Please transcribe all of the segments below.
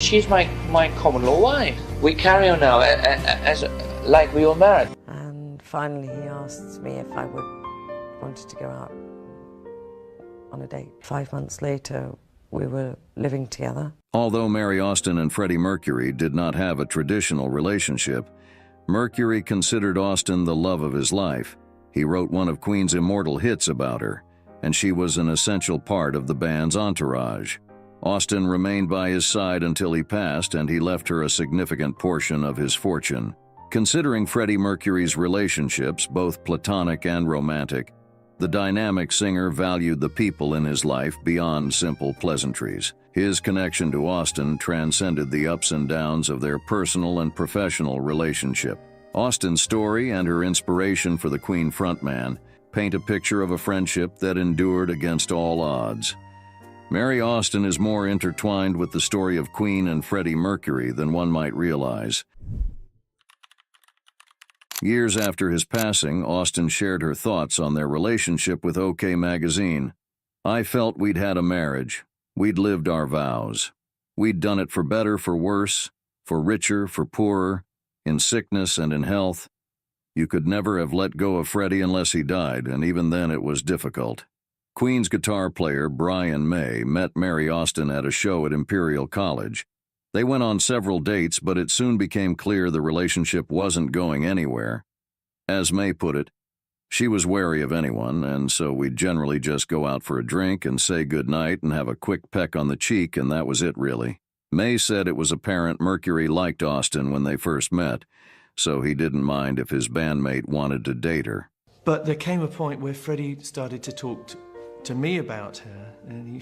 she's my common law wife. We carry on now as like we were married. And finally he asked me if I wanted to go out on a date. 5 months later, we were living together. Although Mary Austin and Freddie Mercury did not have a traditional relationship, Mercury considered Austin the love of his life. He wrote one of Queen's immortal hits about her, and she was an essential part of the band's entourage. Austin remained by his side until he passed, and he left her a significant portion of his fortune. Considering Freddie Mercury's relationships, both platonic and romantic, the dynamic singer valued the people in his life beyond simple pleasantries. His connection to Austin transcended the ups and downs of their personal and professional relationship. Austin's story and her inspiration for the Queen frontman paint a picture of a friendship that endured against all odds. Mary Austin is more intertwined with the story of Queen and Freddie Mercury than one might realize. Years after his passing, Austin shared her thoughts on their relationship with OK magazine. "I felt we'd had a marriage. We'd lived our vows. We'd done it for better, for worse, for richer, for poorer, in sickness and in health. You could never have let go of Freddie unless he died, and even then it was difficult." Queen's guitar player Brian May met Mary Austin at a show at Imperial College. They went on several dates, but it soon became clear the relationship wasn't going anywhere. As May put it, "She was wary of anyone, and so we'd generally just go out for a drink and say goodnight and have a quick peck on the cheek, and that was it, really." May said it was apparent Mercury liked Austin when they first met, so he didn't mind if his bandmate wanted to date her. But there came a point where Freddie started to talk to me about her, and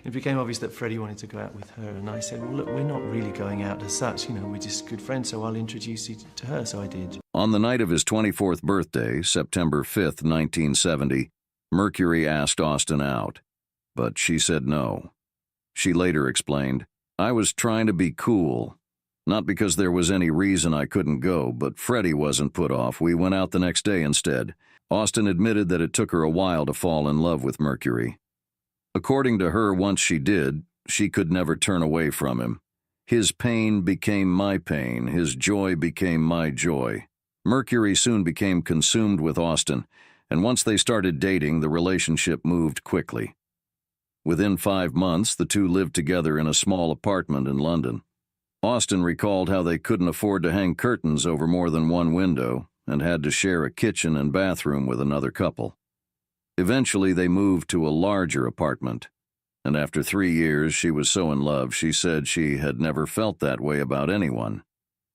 it became obvious that Freddie wanted to go out with her, and I said, "Well, look, we're not really going out as such, we're just good friends, so I'll introduce you to her," so I did. On the night of his 24th birthday, September 5th, 1970, Mercury asked Austin out, but she said no. She later explained, "I was trying to be cool. Not because there was any reason I couldn't go, but Freddie wasn't put off. We went out the next day instead." Austin admitted that it took her a while to fall in love with Mercury. According to her, once she did, she could never turn away from him. "His pain became my pain, his joy became my joy." Mercury soon became consumed with Austin, and once they started dating, the relationship moved quickly. Within 5 months, the two lived together in a small apartment in London. Austin recalled how they couldn't afford to hang curtains over more than one window and had to share a kitchen and bathroom with another couple. Eventually, they moved to a larger apartment, and after 3 years, she was so in love she said she had never felt that way about anyone.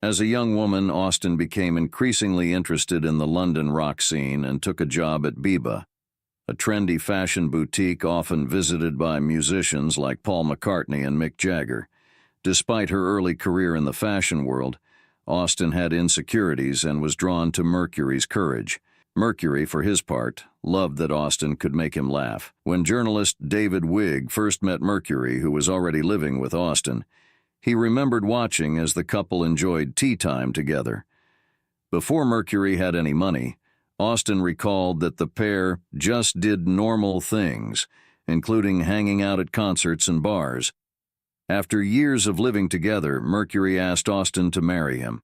As a young woman, Austin became increasingly interested in the London rock scene and took a job at Biba, a trendy fashion boutique often visited by musicians like Paul McCartney and Mick Jagger. Despite her early career in the fashion world, Austin had insecurities and was drawn to Mercury's courage. Mercury, for his part, loved that Austin could make him laugh. When journalist David Wigg first met Mercury, who was already living with Austin, he remembered watching as the couple enjoyed tea time together. Before Mercury had any money, Austin recalled that the pair just did normal things, including hanging out at concerts and bars. After years of living together, Mercury asked Austin to marry him.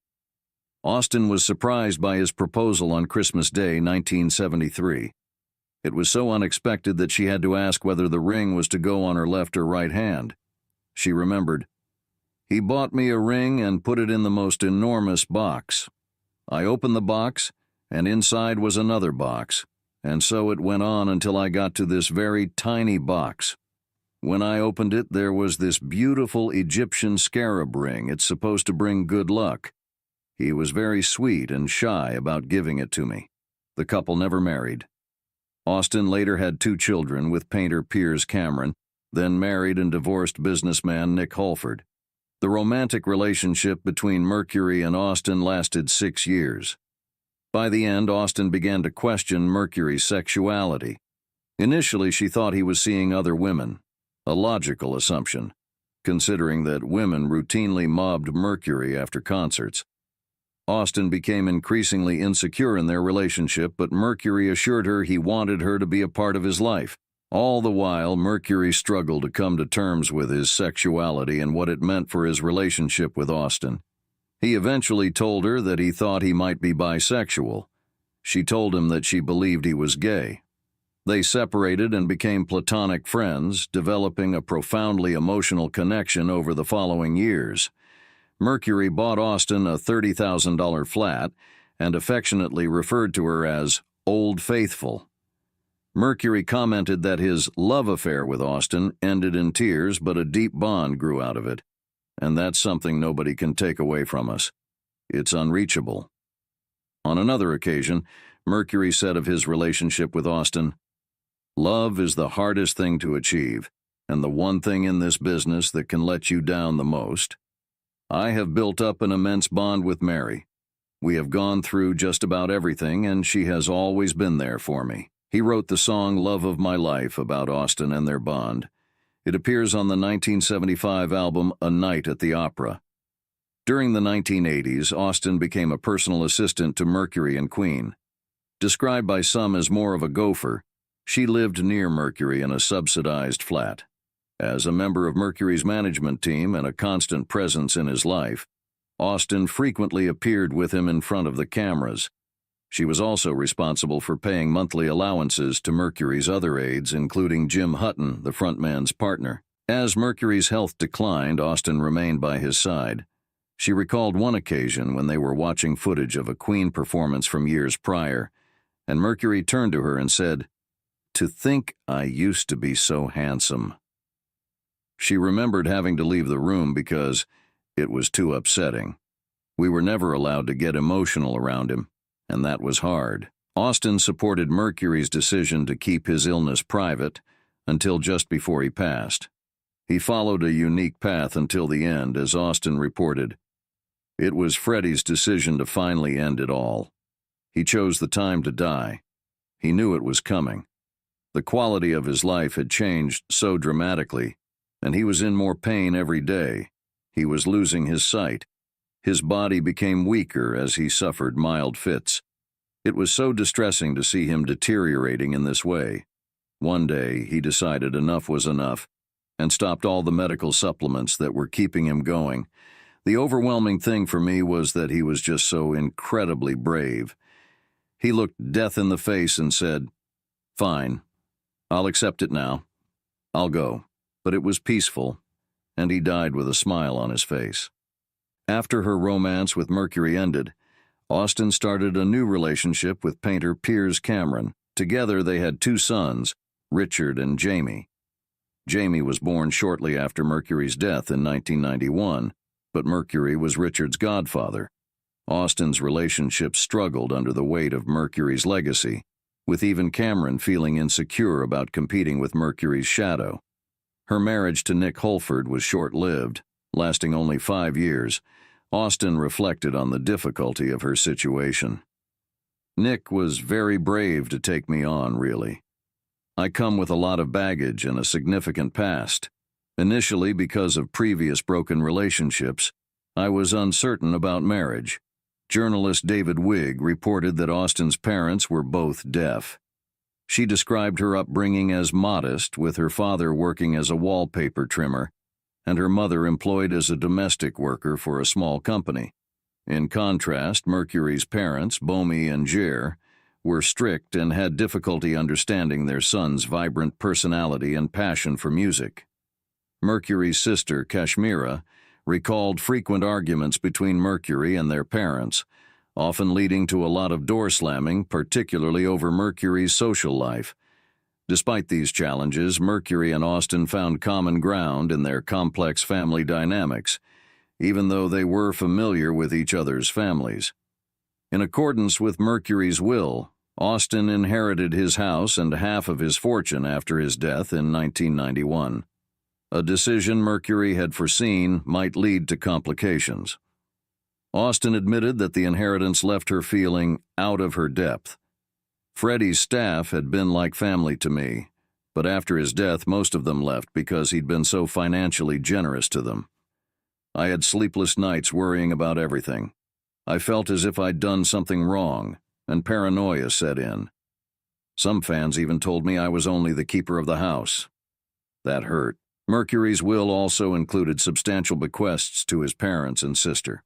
Austin was surprised by his proposal on Christmas Day, 1973. It was so unexpected that she had to ask whether the ring was to go on her left or right hand. She remembered, "He bought me a ring and put it in the most enormous box. I opened the box, and inside was another box, and so it went on until I got to this very tiny box. When I opened it, there was this beautiful Egyptian scarab ring. It's supposed to bring good luck. He was very sweet and shy about giving it to me." The couple never married. Austin later had 2 children with painter Piers Cameron, then married and divorced businessman Nick Holford. The romantic relationship between Mercury and Austin lasted 6 years. By the end, Austin began to question Mercury's sexuality. Initially, she thought he was seeing other women, a logical assumption, considering that women routinely mobbed Mercury after concerts. Austin became increasingly insecure in their relationship, but Mercury assured her he wanted her to be a part of his life. All the while, Mercury struggled to come to terms with his sexuality and what it meant for his relationship with Austin. He eventually told her that he thought he might be bisexual. She told him that she believed he was gay. They separated and became platonic friends, developing a profoundly emotional connection over the following years. Mercury bought Austin a $30,000 flat and affectionately referred to her as Old Faithful. Mercury commented that his love affair with Austin ended in tears, but a deep bond grew out of it. And that's something nobody can take away from us. It's unreachable. On another occasion, Mercury said of his relationship with Austin, "Love is the hardest thing to achieve, and the one thing in this business that can let you down the most. I have built up an immense bond with Mary. We have gone through just about everything, and she has always been there for me." He wrote the song Love of My Life about Austin and their bond. It appears on the 1975 album A Night at the Opera. During the 1980s, Austin became a personal assistant to Mercury and Queen. Described by some as more of a gopher, she lived near Mercury in a subsidized flat. As a member of Mercury's management team and a constant presence in his life, Austin frequently appeared with him in front of the cameras. She was also responsible for paying monthly allowances to Mercury's other aides, including Jim Hutton, the frontman's partner. As Mercury's health declined, Austin remained by his side. She recalled one occasion when they were watching footage of a Queen performance from years prior, and Mercury turned to her and said, "To think I used to be so handsome." She remembered having to leave the room because it was too upsetting. We were never allowed to get emotional around him, and that was hard. Austin supported Mercury's decision to keep his illness private until just before he passed. He followed a unique path until the end, as Austin reported. It was Freddie's decision to finally end it all. He chose the time to die. He knew it was coming. The quality of his life had changed so dramatically, and he was in more pain every day. He was losing his sight. His body became weaker as he suffered mild fits. It was so distressing to see him deteriorating in this way. One day, he decided enough was enough and stopped all the medical supplements that were keeping him going. The overwhelming thing for me was that he was just so incredibly brave. He looked death in the face and said, "Fine, I'll accept it now. I'll go." But it was peaceful, and he died with a smile on his face. After her romance with Mercury ended, Austin started a new relationship with painter Piers Cameron. Together they had 2 sons, Richard and Jamie. Jamie was born shortly after Mercury's death in 1991, but Mercury was Richard's godfather. Austin's relationship struggled under the weight of Mercury's legacy, with even Cameron feeling insecure about competing with Mercury's shadow. Her marriage to Nick Holford was short-lived, lasting only 5 years. Austin reflected on the difficulty of her situation. "Nick was very brave to take me on, really. I come with a lot of baggage and a significant past. Initially, because of previous broken relationships, I was uncertain about marriage." Journalist David Wigg reported that Austin's parents were both deaf. She described her upbringing as modest, with her father working as a wallpaper trimmer and her mother employed as a domestic worker for a small company. In contrast, Mercury's parents, Bomi and Jer, were strict and had difficulty understanding their son's vibrant personality and passion for music. Mercury's sister, Kashmira, recalled frequent arguments between Mercury and their parents, often leading to a lot of door slamming, particularly over Mercury's social life. Despite these challenges, Mercury and Austin found common ground in their complex family dynamics, even though they were familiar with each other's families. In accordance with Mercury's will, Austin inherited his house and half of his fortune after his death in 1991. A decision Mercury had foreseen might lead to complications. Austin admitted that the inheritance left her feeling out of her depth. Freddie's staff had been like family to me, but after his death most of them left because he'd been so financially generous to them. I had sleepless nights worrying about everything. I felt as if I'd done something wrong, and paranoia set in. Some fans even told me I was only the keeper of the house. That hurt. Mercury's will also included substantial bequests to his parents and sister.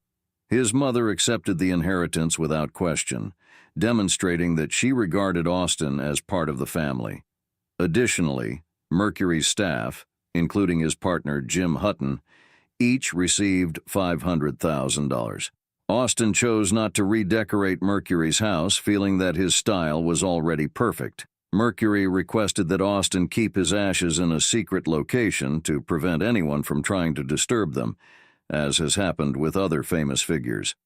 His mother accepted the inheritance without question, demonstrating that she regarded Austin as part of the family. Additionally, Mercury's staff, including his partner Jim Hutton, each received $500,000. Austin chose not to redecorate Mercury's house, feeling that his style was already perfect. Mercury requested that Austin keep his ashes in a secret location to prevent anyone from trying to disturb them, as has happened with other famous figures.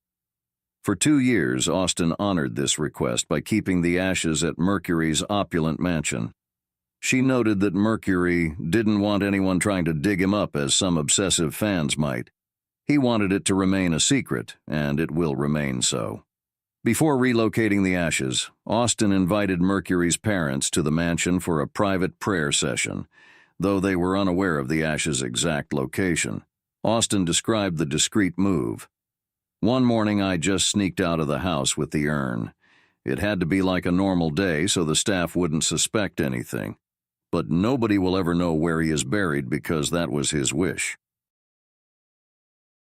For 2 years, Austin honored this request by keeping the ashes at Mercury's opulent mansion. She noted that Mercury didn't want anyone trying to dig him up as some obsessive fans might. He wanted it to remain a secret, and it will remain so. Before relocating the ashes, Austin invited Mercury's parents to the mansion for a private prayer session, though they were unaware of the ashes' exact location. Austin described the discreet move. "One morning I just sneaked out of the house with the urn. It had to be like a normal day so the staff wouldn't suspect anything. But nobody will ever know where he is buried because that was his wish.